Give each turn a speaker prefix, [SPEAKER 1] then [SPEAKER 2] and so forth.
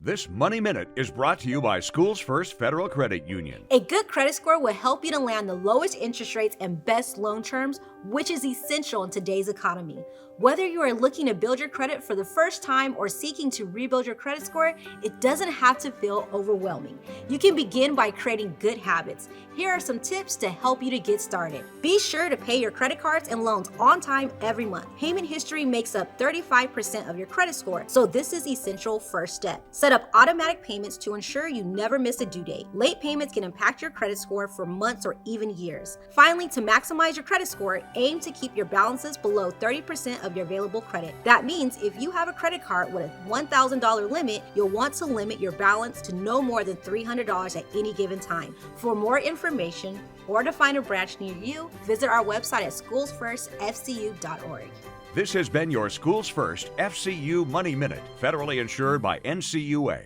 [SPEAKER 1] This Money Minute is brought to you by Schoolsfirst Federal Credit Union.
[SPEAKER 2] A good credit score will help you to land the lowest interest rates and best loan terms, which is essential in today's economy. Whether you are looking to build your credit for the first time or seeking to rebuild your credit score, it doesn't have to feel overwhelming. You can begin by creating good habits. Here are some tips to help you to get started. Be sure to pay your credit cards and loans on time every month. Payment history makes up 35% of your credit score, so this is essential first step. Set up automatic payments to ensure you never miss a due date. Late payments can impact your credit score for months or even years. Finally, to maximize your credit score, aim to keep your balances below 30% of your available credit. That means if you have a credit card with a $1,000 limit, you'll want to limit your balance to no more than $300 at any given time. For more information or to find a branch near you, visit our website at schoolsfirstfcu.org.
[SPEAKER 1] This has been your Schools First FCU Money Minute, federally insured by NCUA.